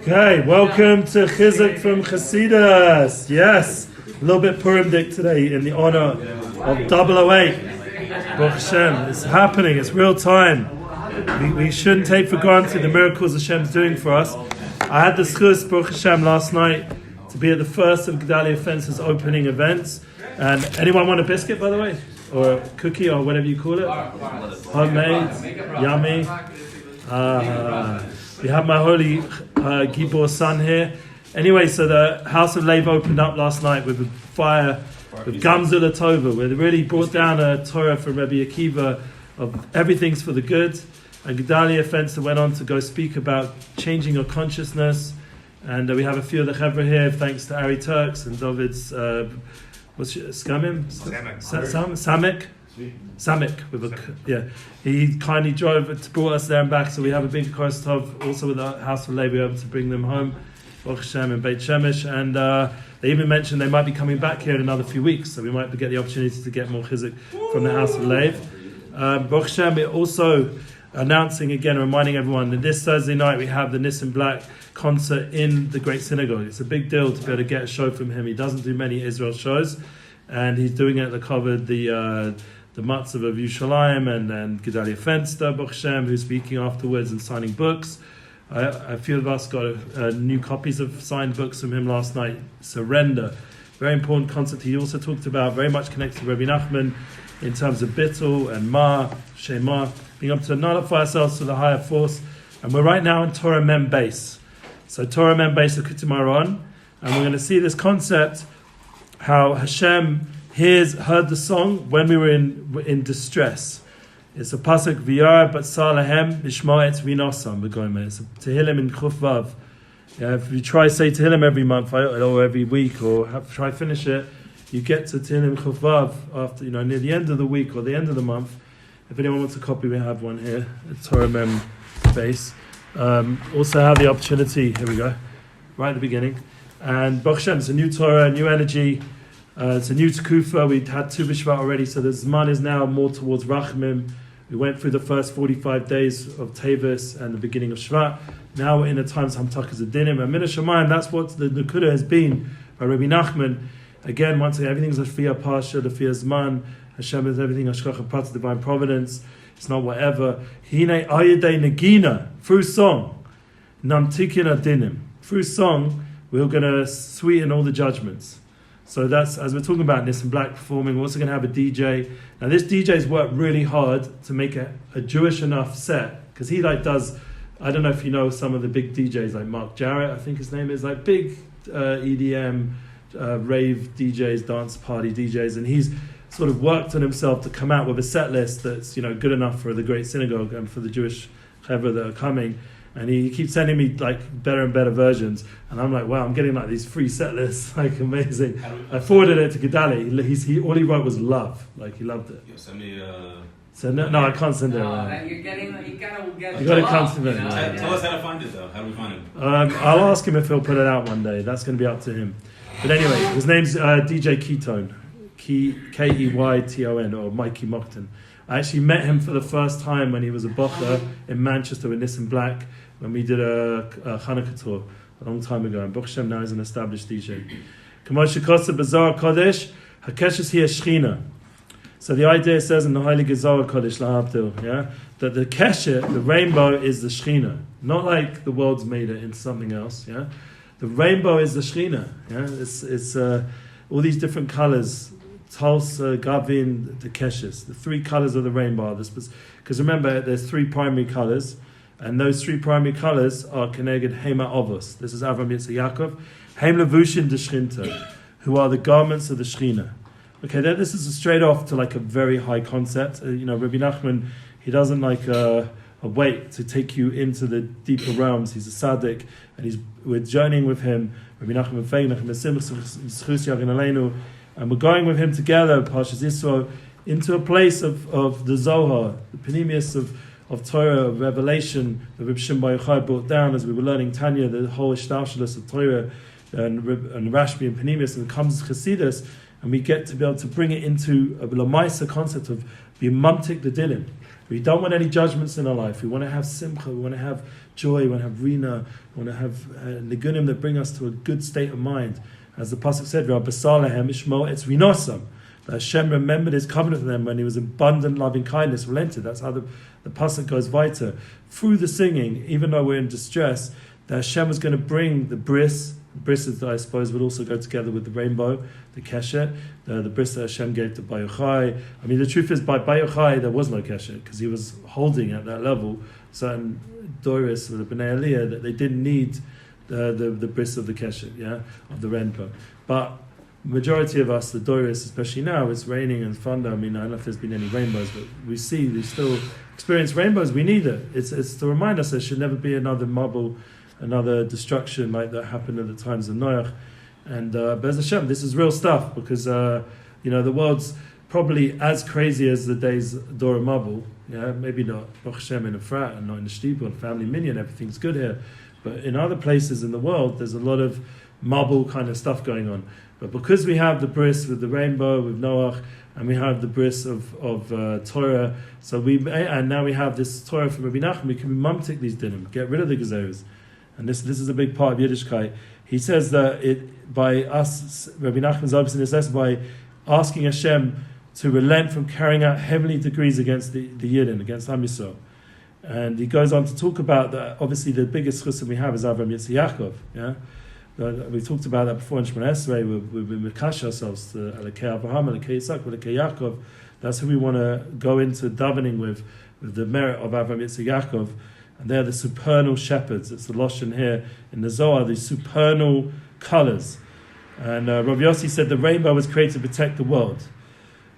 Okay, welcome to Chizzuk from Chassidus. Yes, a little bit Purim-dik today in the honor of 008. Baruch Hashem, it's happening, it's real time. We shouldn't take for granted the miracles Hashem's doing for us. I had the schus, Baruch Hashem, last night to be at the first of Gedalia Fence's opening events. And anyone want a biscuit, by the way? Or a cookie, or whatever you call it? Homemade, yummy. We have my holy Gibor son here. Anyway, so the House of Lev opened up last night with a fire, with Gamzula Tova, where they really brought down a Torah from Rabbi Akiva of everything's for the good. And Gedalia Fencer went on to go speak about changing your consciousness. And we have a few of the Chevra here, thanks to Ari Turks and David's, Skamim? Samek with a he kindly brought us there and back, so we have a big chorus tov also with the House of Lev. We were able to bring them home, Baruch Hashem and Beit Shemesh, and they even mentioned they might be coming back here in another few weeks, so we might get the opportunity to get more Chizzuk from the House of Lev. Baruch Hashem, we're also announcing again, reminding everyone that this Thursday night we have the Nissan Black concert in the Great Synagogue. It's a big deal to be able to get a show from him. He doesn't do many Israel shows, and he's doing it at the covered the Matzav of Yerushalayim and Gedalia Fenster, Baruch Hashem, who's speaking afterwards and signing books. A few of us got new copies of signed books from him last night. Surrender, very important concept. He also talked about, very much connected to Rabbi Nachman in terms of Bittul and Ma, Shema, being able to nullify ourselves to the higher force. And we're right now in Torah Mem Base. So Torah Mem Base of Kutim Aron, and we're going to see this concept, how Hashem heard the song when we were in distress. It's a pasuk v'yar but salahem b'shma et v'nosam b'goyim. It's a Tehillim in Chuf Vav. If you try say Tehillim every month or every week or try finish it, you get to Tehillim Chuf Vav after near the end of the week or the end of the month. If anyone wants a copy, we have one here at Torah Mem Base. Also have the opportunity. Here we go, right at the beginning. And Baruch Hashem, it's a new Torah, new energy. It's a new Tekufa. We'd had Tu B'Shvat already, so the Zman is now more towards Rachmim. We went through the first 45 days of Tevis and the beginning of Shvat. Now we're in the times Hamtakas Adinim. And Min HaShamayim, that's what the Nekuda has been by Rabbi Nachman. Again, once again, everything's a Fiyah Pasha, the Fiyah Zman. Hashem is everything, Hashgacha Prat, divine providence. It's not whatever. Hine Ayadei Nagina, through song. Namtikin Adinim. Through song, we're going to sweeten all the judgments. So that's, as we're talking about Nissan Black performing, we're also going to have a DJ. Now this DJ's worked really hard to make a Jewish enough set, because he does, I don't know if you know some of the big DJs like Mark Jarrett, I think his name is, like big EDM, rave DJs, dance party DJs, and he's sort of worked on himself to come out with a set list that's good enough for the Great Synagogue and for the Jewish Chevra that are coming. And he keeps sending me better and better versions, and I'm like, wow, I'm getting these free set lists, amazing. I forwarded it to Gedalia. He all he wrote was love, he loved it. You send me. So no, I can't send it. You gotta get. You gotta come to me. Tell us how to find it though. How do we find it? I'll ask him if he'll put it out one day. That's going to be up to him. But anyway, his name's DJ Ketone, Keyton, or Mikey Mockton. I actually met him for the first time when he was a bocher in Manchester with Nissan Black, when we did a Hanukkah tour a long time ago. And Baruch Hashem now is an established DJ. Kamosha Kosa Bazar Kodesh, Hakeshes here Shechina. So the idea says in the Holy Zohar Kodesh, Lahabdil, that the Kesher, the rainbow, is the Shechina. Not like the world's made it into something else. The rainbow is the Shechina. It's all these different colors. Tals, Gavin, the Keshes, the three colors of the rainbow. Because remember, there's three primary colors, and those three primary colors are Keneged Hema Ovos. This is Avram Yitzchak Yaakov. Heim Levushin de Shchinta, who are the garments of the Shechina. Okay, this is straight off to a very high concept. Rabbi Nachman, he doesn't a wait to take you into the deeper realms. He's a tzaddik, and we're journeying with him. Rabbi Nachman Fein, and we're going with him together, Parshas Yisro, into a place of the Zohar, the Panemius of Torah, of Revelation, that Reb Shimon Bar Yochai brought down as we were learning Tanya, the whole Ishtarshalus of Torah, and Rashbi and Panemius, and it comes Chassidus, and we get to be able to bring it into a Lamaisa concept of be mumtik the dinim. We don't want any judgments in our life. We want to have simcha, we want to have joy, we want to have rina, we want to have nigunim that bring us to a good state of mind. As the pasuk said, "V'abasalehem ishmo etz rinosam." That Hashem remembered His covenant with them when He was abundant, loving kindness, relented. That's how the pasuk goes weiter. Through the singing, even though we're in distress, that Hashem was going to bring the bris. Bris, I suppose, would also go together with the rainbow, the keshet, the bris that Hashem gave to Bar Yochai. I mean, the truth is, by Bar Yochai, there was no keshet, because he was holding at that level certain doris, the Bnei Aliyah, that they didn't need the bris of the keshet, of the rainbow. But majority of us, the doris, especially now, it's raining and thunder. I mean, I don't know if there's been any rainbows, but we still experience rainbows. We need it. It's to remind us there should never be another Mabul, another destruction like that happened at the times of Noach. And Bez Hashem, this is real stuff, because the world's probably as crazy as the days Dora Mabul. Maybe not Baruch Hashem in a frat and not in the shtibur and family minyan, everything's good here. But in other places in the world, there's a lot of Mabul kind of stuff going on. But because we have the bris with the rainbow, with Noach, and we have the bris of Torah, and now we have this Torah from Rabbi Nachman, we can mumtik these dinim, get rid of the gezeros. And this is a big part of Yiddishkeit. He says that by us, Rabbi Nachman's obvious in this lesson, by asking Hashem to relent from carrying out heavenly decrees against the Yidden, against Am Yisrael. And he goes on to talk about that. Obviously, the biggest chusam we have is Avram Yitzchak Yaakov. We talked about that before in Shemona Esrei. We've been mekash ourselves to Alekei Abraham, Alekei Yitzchak, Alekei Yaakov. That's who we want to go into davening with the merit of Avram Yitzchak Yaakov. And they're the supernal shepherds. It's the Lashon here in the Zohar, the supernal colours. And Rabbi Yossi said the rainbow was created to protect the world.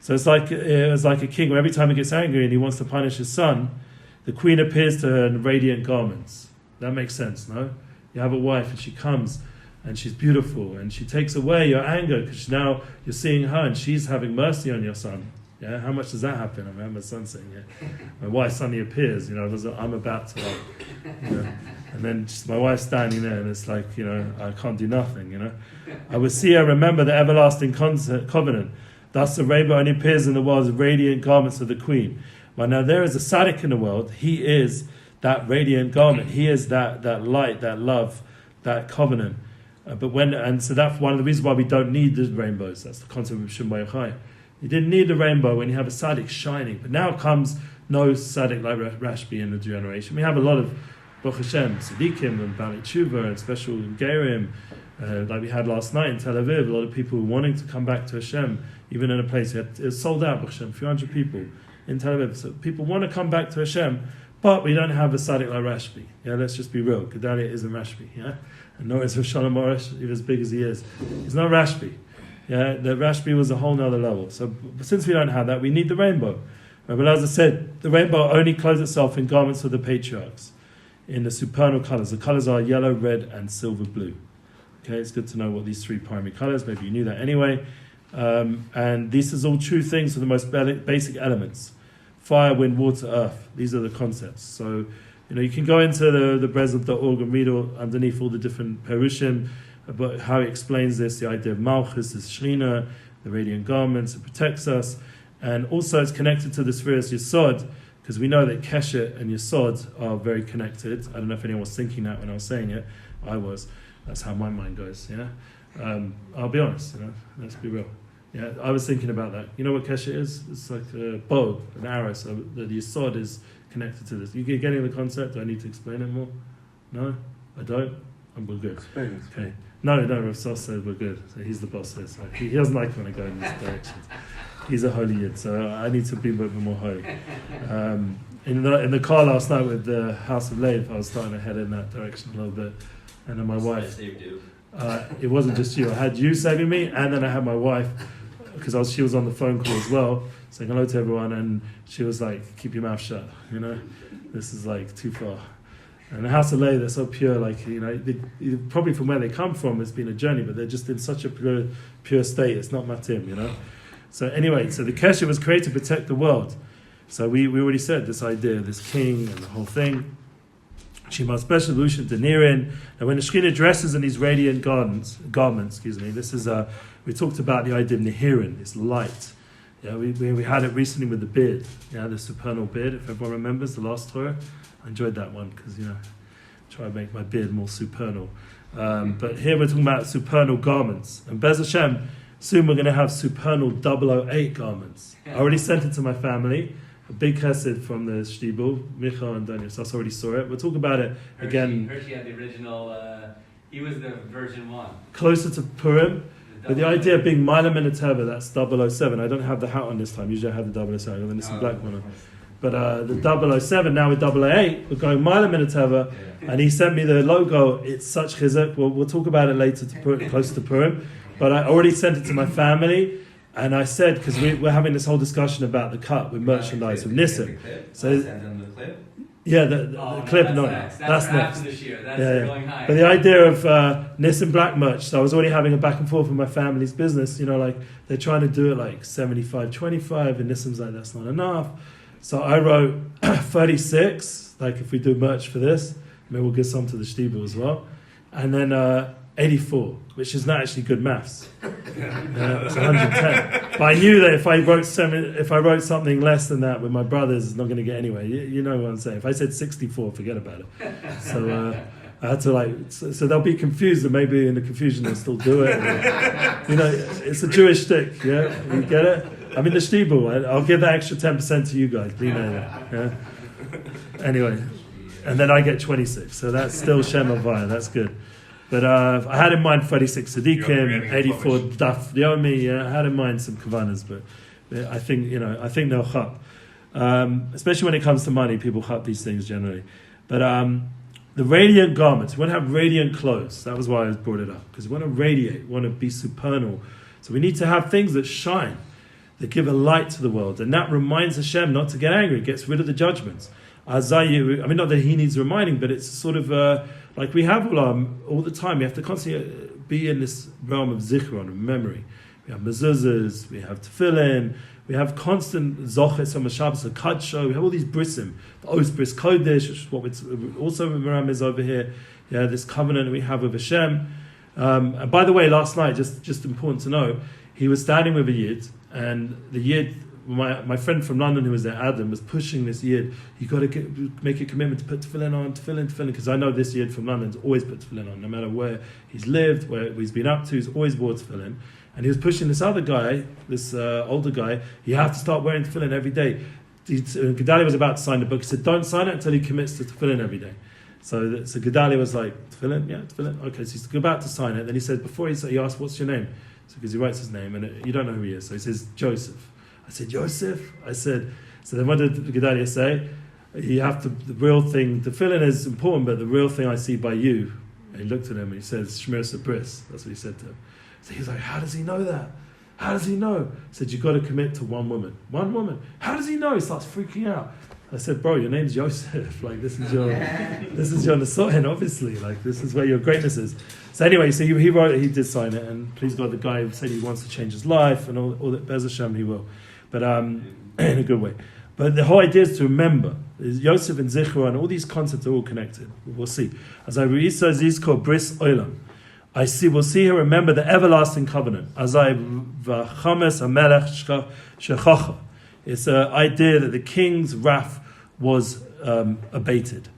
So it was like a king, where every time he gets angry and he wants to punish his son, the queen appears to her in radiant garments. That makes sense, no? You have a wife and she comes and she's beautiful and she takes away your anger because now you're seeing her and she's having mercy on your son. Yeah, how much does that happen? I remember my son saying, my wife suddenly appears, I'm about to, and then my wife's standing there and it's like, I can't do nothing, I will see her remember the everlasting covenant. Thus the rainbow only appears in the world as radiant garments of the queen. But now there is a tzaddik in the world, he is that radiant garment, he is that light, that love, that covenant. So that's one of the reasons why we don't need the rainbows. That's the concept of Shem Yochai. You didn't need the rainbow when you have a tzaddik shining. But now comes no tzaddik like Rashbi in the generation. We have a lot of Baruch Hashem, tzaddikim and Bali Tshuva and special Gerim, like we had last night in Tel Aviv. A lot of people wanting to come back to Hashem, even in a place it's sold out, Baruch Hashem, a few hundred people in Tel Aviv. So people want to come back to Hashem, but we don't have a tzaddik like Rashbi. Let's just be real. Gedalia isn't Rashbi. And nor is Shalom Arush, even as big as he is. He's not Rashbi. The Rashbi was a whole nother level. So since we don't have that, we need the rainbow. Rabbi Elazar said the rainbow only clothes itself in garments of the patriarchs, in the supernal colours. The colours are yellow, red, and silver blue. Okay, it's good to know what these three primary colours. Maybe you knew that anyway. And this is all true things for the most basic elements: fire, wind, water, earth. These are the concepts. So you can go into the Breslov.org and read underneath all the different perushim about how he explains this, the idea of Malchus, the Shrina, the radiant garments, it protects us. And also it's connected to the spheres Yesod, because we know that Keshet and Yesod are very connected. I don't know if anyone was thinking that when I was saying it. I was. That's how my mind goes, I'll be honest, let's be real. I was thinking about that. You know what Keshet is? It's like a bow, an arrow, so the Yesod is connected to this. You getting the concept? Do I need to explain it more? No? I don't? We're good. Explain. Okay. No, Rav Sos said we're good. So he's the boss here. So he doesn't like when I go in this direction. He's a holy yid, so I need to be a bit more holy. In the car last night with the House of Lev, I was starting to head in that direction a little bit. And then my wife... it wasn't just you. I had you saving me, and then I had my wife, because she was on the phone call as well, saying hello to everyone, and she was like, keep your mouth shut, This is like too far. And the House of Lev, they're so pure, probably from where they come from, it's been a journey, but they're just in such a pure state. It's not matim, So anyway, so the Keshet was created to protect the world. So we already said this idea, this king and the whole thing. Shema special Lushan Denirin. And when the Shekhinah dresses in these radiant garments, this is we talked about the idea of Nehirin, this light. Yeah, we had it recently with the beard. Yeah, the supernal beard. If everyone remembers the last Torah, I enjoyed that one because try to make my beard more supernal. But here we're talking about supernal garments, and Bez Hashem, soon we're going to have supernal 008 garments. I already sent it to my family. A big chesed from the Shtibel, Michal and Daniel. So I already saw it. We'll talk about it again. Hershey had the original. He was the version 1. Closer to Purim. But the idea of being Mila Minateva, that's 007. I don't have the hat on this time. Usually I have the 007. I got the Nissan black one on. But the 007, now with 008, we're going Mila Minateva. And he sent me the logo. It's such Chizzuk. We'll talk about it later to put it close to Purim. But I already sent it to my family. And I said, because we're having this whole discussion about the cut with merchandise with Nissan. So, send them the clip. Yeah, the clip, no, that's next. After this year. That's going high. But the idea of Nissan black merch, so I was already having a back and forth with my family's business, like they're trying to do it like 75-25, and Nissan's like, that's not enough. So I wrote 36, like if we do merch for this, maybe we'll give some to the Stiebel as well. And then 84, which is not actually good maths. It's 110. But I knew that if I wrote something less than that with my brothers, it's not going to get anywhere. You know what I'm saying? If I said 64, forget about it. So I had to so they'll be confused, and maybe in the confusion they'll still do it. It's a Jewish stick. Yeah, you get it. I'm in the Stiebel. I'll give that extra 10% to you guys. Yeah. Anyway, and then I get 26. So that's still Shem Avaya. That's good. But I had in mind 36 Sadiqim, 84 Daf Yomi. I had in mind some Kavanas, but I think they'll chap. Especially when it comes to money, people chap these things generally. But the radiant garments, we want to have radiant clothes. That was why I brought it up, because we want to radiate, we want to be supernal. So we need to have things that shine, that give a light to the world, and that reminds Hashem not to get angry. It gets rid of the judgments. Azayu, not that he needs reminding, but it's sort of like we have all the time. We have to constantly be in this realm of zichron, of memory. We have mezuzahs, we have tefillin, we have constant zoches on the Shabbos, a kadsho. We have all these brisim, the os bris kodesh, which is what also Miram is over here. Yeah, this covenant that we have with Hashem. And by the way, last night, just important to know, he was standing with a yid, and the yid, my friend from London who was there, Adam, was pushing this yid. You got to make a commitment to put tefillin on, because I know this yid from London's always put tefillin on, no matter where he's lived, where he's been up to, he's always wore tefillin. And he was pushing this other guy, this older guy, you have to start wearing tefillin every day. Gedalia was about to sign the book. He said, don't sign it until he commits to tefillin every day. So Gedalia was like, tefillin? Yeah, tefillin. Okay, so he's about to sign it. Then he said, he asked, what's your name? So because he writes his name, and you don't know who he is. So he says, Joseph. I said, Joseph? So then what did Gedalia say? You have to, the real thing, the tefillin is important, but the real thing I see by you. And he looked at him and he says, Shmir Sabris. That's what he said to him. So he was like, how does he know that? How does he know? I said, you've got to commit to one woman. One woman. How does he know? He starts freaking out. I said, bro, your name's Joseph. Like, this is your Nesohen, obviously. Like, this is where your greatness is. So anyway, so he wrote it, he did sign it, and please God, the guy said he wants to change his life, and all that, Bez Hashem, he will. But in a good way. But the whole idea is to remember. Yosef and Zichron, all these concepts are all connected. We'll see. As I read, says, he's called Bris Olam. We'll see here, remember the everlasting covenant. As I v'chames hamelech shechacha. It's an idea that the king's wrath was abated.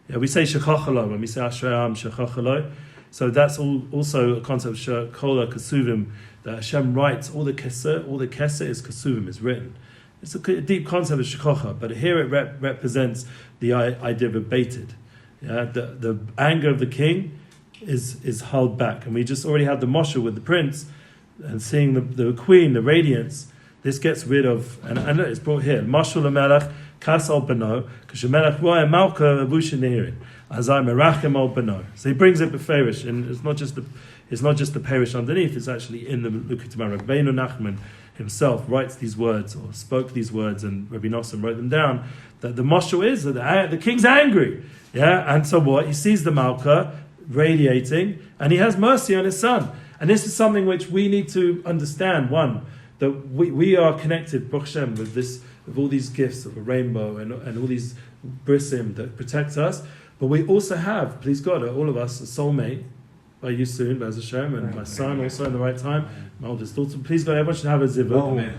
Yeah, we say shechachalo when we say Ashrayam shechachalo. So that's also a concept of kola kasuvim, that Hashem writes all the keser is kasuvim, is written. It's a deep concept of shechacha, but here it represents the idea of abated. Yeah, the anger of the king is held back, and we just already had the moshe with the prince, and seeing the queen, the radiance. This gets rid of, and look, it's brought here. Mashul Melech Kasal Beno, Kashemelech Roya Malka Abushin Nehirin, Azai Merachem Al Beno. So he brings it beferish, and it's not just the parish underneath. It's actually in the Lukitamar. Rabbeinu Nachman himself writes these words, or spoke these words, and Rabbi Nosson wrote them down. That the mashal is that the king's angry, yeah, and so what? He sees the Malka radiating, and he has mercy on his son. And this is something which we need to understand. One, that we are connected, Baruch Hashem, with all these gifts of a rainbow and all these brisim that protect us. But we also have, please God, all of us, a soulmate by you soon, Bez Hashem, and my son also in the right time, my oldest daughter. Please God, everyone should have a zivug.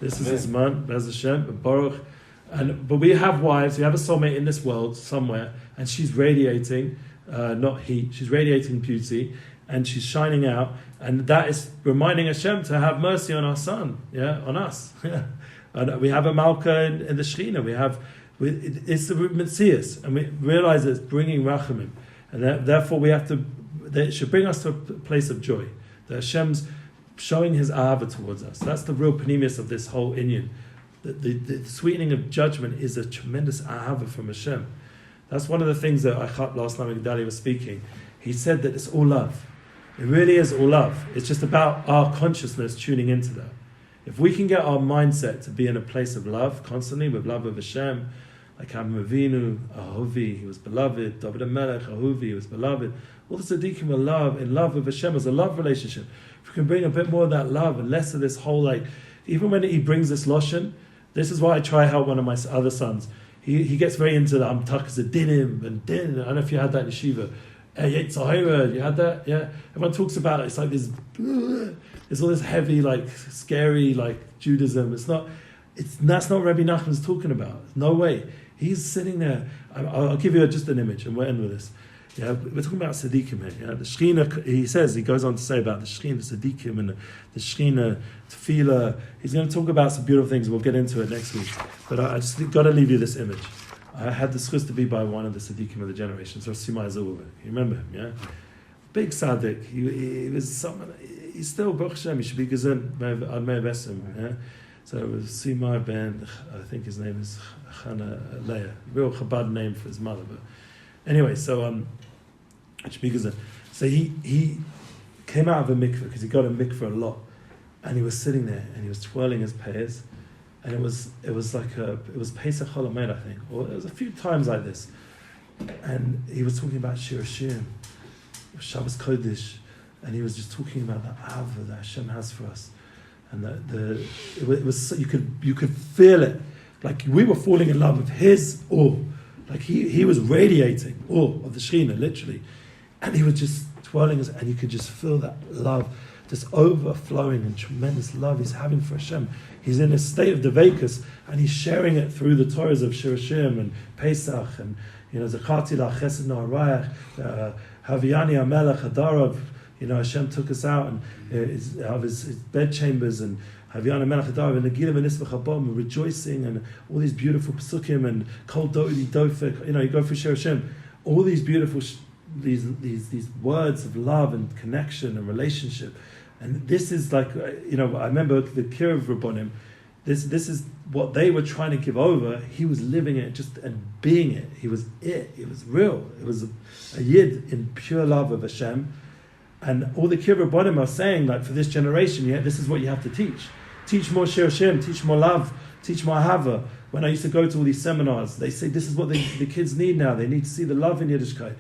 This is his man, Bez Hashem, Baruch. But we have wives, we have a soulmate in this world somewhere, and she's radiating, not heat, she's radiating beauty, and she's shining out, and that is reminding Hashem to have mercy on our son, on us. And we have a Malka in the Shekhinah, it's the Metzias, and we realize it's bringing Rachamim, and therefore it should bring us to a place of joy, that Hashem's showing His Ahava towards us. That's the real panemius of this whole inyan. The sweetening of judgment is a tremendous ahava from Hashem. That's one of the things that Achat last night when Gedali was speaking. He said that it's all love. It really is all love. It's just about our consciousness tuning into that. If we can get our mindset to be in a place of love constantly, with love of Hashem, like Avraham Avinu, Ahovi, he was beloved. David HaMelech, Ahovi, he was beloved. All the tzaddikim were in love with Hashem as a love relationship. If we can bring a bit more of that love and less of this whole even when he brings this loshen. This is why I try to help one of my other sons. He gets very into the Amtakas Dinim and Din. I don't know if you had that in Yeshiva. Yetzirah, you had that? Yeah. Everyone talks about it. It's like this. There's all this heavy, scary, Judaism. That's not Rabbi Nachman's talking about. No way. He's sitting there. I'll give you just an image, and we'll end with this. Yeah, we're talking about Tzaddikim here. Yeah? The Shekhinah, he goes on to say about the Shekhinah, Tzaddikim, and the Shekhinah, Tefillah. He's going to talk about some beautiful things. We'll get into it next week. But I just got to leave you this image. I had the schus to be by one of the Tzaddikim of the generation, so Simai Zilver. You remember him, yeah? Big Tzaddik. He was someone, he's still Baruch Hashem, he should be Gezun, Ad Mei Besim, yeah? So it was Simai Ben, I think his name is Chana Leah, real Chabad name for his mother. But anyway, so he came out of a mikveh because he got a mikveh a lot, and he was sitting there and he was twirling his payas, and it was Pesach Chol Hamoed, I think, or it was a few times like this, and he was talking about Shir Hashem, Shabbos Kodesh, and he was just talking about the Ava that Hashem has for us, and it was you could feel it, like we were falling in love with his awe, like he was radiating awe of the Shekhinah, literally. And he was just twirling us, and you could just feel that love, this overflowing and tremendous love he's having for Hashem. He's in a state of devekus, and he's sharing it through the Torahs of Shir Hashem and Pesach, and Zakati La Chesed No'arayach, Haviani Amelech Hadarav. Hashem took us out and of his bedchambers, and Haviani Amelech Hadarav and the Gilim and Nisbech Habom, rejoicing, and all these beautiful psukim and Kol Dodi Dofek. You go through Shir Hashem, all these beautiful. These words of love and connection and relationship, and this is I remember the Kiruv Rabbonim. This is what they were trying to give over. He was living it and being it. He was it. It was real. It was a yid in pure love of Hashem, and all the Kiruv Rabbonim are saying for this generation, this is what you have to teach. Teach more Shir Hashem. Teach more love. Teach more Hava. When I used to go to all these seminars, they say this is what the kids need now. They need to see the love in Yiddishkeit.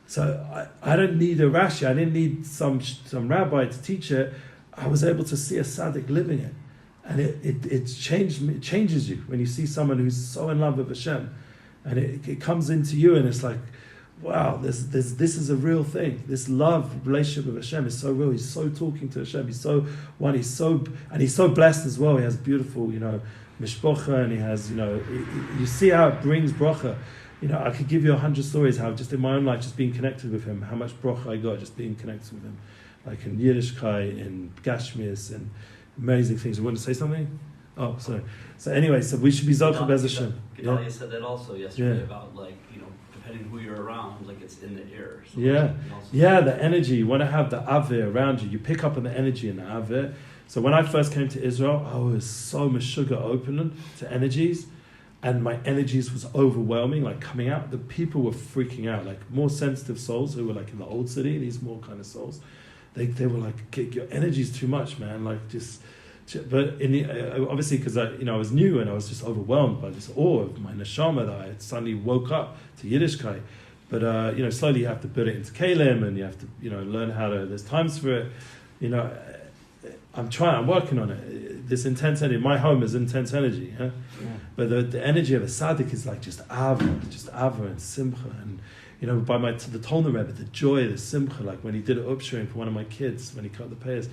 So I don't need a Rashi. I didn't need some rabbi to teach it. I was able to see a tzaddik living it, and it changed me. It changes you when you see someone who's so in love with Hashem, and it comes into you, and it's like, wow, this is a real thing. This love relationship with Hashem is so real. He's so talking to Hashem. He's so one. He's so blessed as well. He has beautiful, mishpocha, and he has, you see how it brings bracha. I could give you 100 stories how just in my own life, just being connected with him, how much bracha I got just being connected with him, like in Yiddishkeit, in Gashmias, and amazing things. You want to say something? Oh, sorry. So anyway, so we should be Zocha Bez Hashem. Gedalia said that also yesterday about depending who you're around, it's in the air. So the energy. You want to have the avir around you. You pick up on the energy in the avir. So when I first came to Israel, I was so mashuga open to energies. And my energies was overwhelming, coming out. The people were freaking out, more sensitive souls who were in the old city, these more kind of souls. They were like, your energy's too much, man. But obviously because I was new and I was just overwhelmed by this awe of my neshama that I had suddenly woke up to Yiddishkeit. But slowly you have to put it into kalim, and you have to learn how to. There's times for it. I'm working on it. This intense energy, my home is intense energy, yeah? But the energy of a tzaddik is just ava and simcha, and by the Tolna Rebbe, the joy, the simcha, when he did an upsherim for one of my kids when he cut the payas,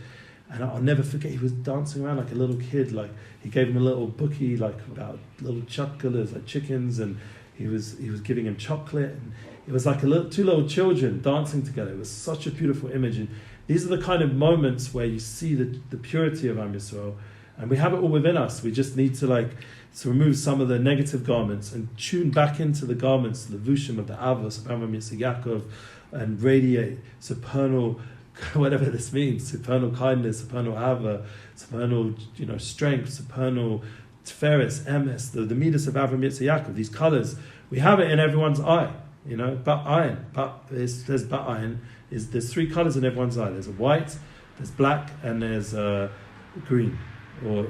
And I'll never forget, he was dancing around like a little kid. Like he gave him a little bookie, like about little chutkalas, like chickens, and he was giving him chocolate. And it was like two little children dancing together. It was such a beautiful image. And these are the kind of moments where you see the purity of Am Yisrael, and we have it all within us. We just need to remove some of the negative garments and tune back into the garments, the vushim of the Avos, of Avraham, Yitzchak, Yaakov, and radiate supernal, whatever this means, supernal kindness, supernal Ava, supernal strength, supernal Tiferes, Emes, the midas of Avraham, Yitzchak, Yaakov. These colors, we have it in everyone's eye. Ba'ayin. There's ba'ayin. There's three colors in everyone's eye. There's a white, there's black, and there's green. Or,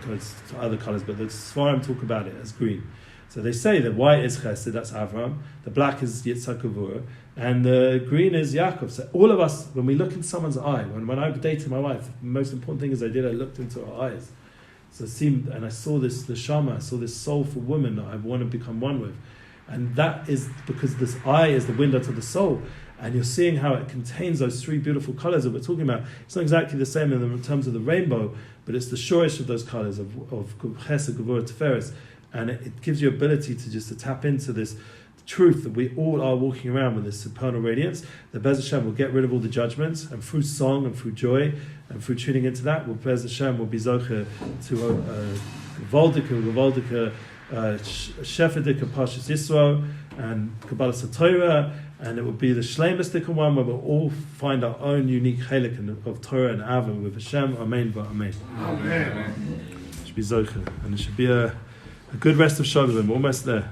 there's other colors, but the Sfarim talk about it as green. So they say that white is Chesed, that's Avram, the black is Yitzchak Gevurah, and the green is Yaakov. So all of us, when we look in someone's eye, when I dated my wife, the most important thing I looked into her eyes. So it seemed, and I saw the Shama, I saw this soulful woman that I want to become one with. And that is because this eye is the window to the soul. And you're seeing how it contains those three beautiful colors that we're talking about. It's not exactly the same in terms of the rainbow, but it's the shorish of those colors of Chesed, Gevurah, Tiferes. And it gives you ability to tap into this truth that we all are walking around with, this supernal radiance. The Bez Hashem will get rid of all the judgments, and through song and through joy and through tuning into that, Bez Hashem will be Zocher to Gevaldika, Shefadika Pashas Yisro, and Kabbalah Torah, and it will be the Shleimestika one where we'll all find our own unique chelik of Torah and Ava with Hashem. Amen. Amen. It should be Zocher, and it should be a good rest of Shabbat. We're almost there.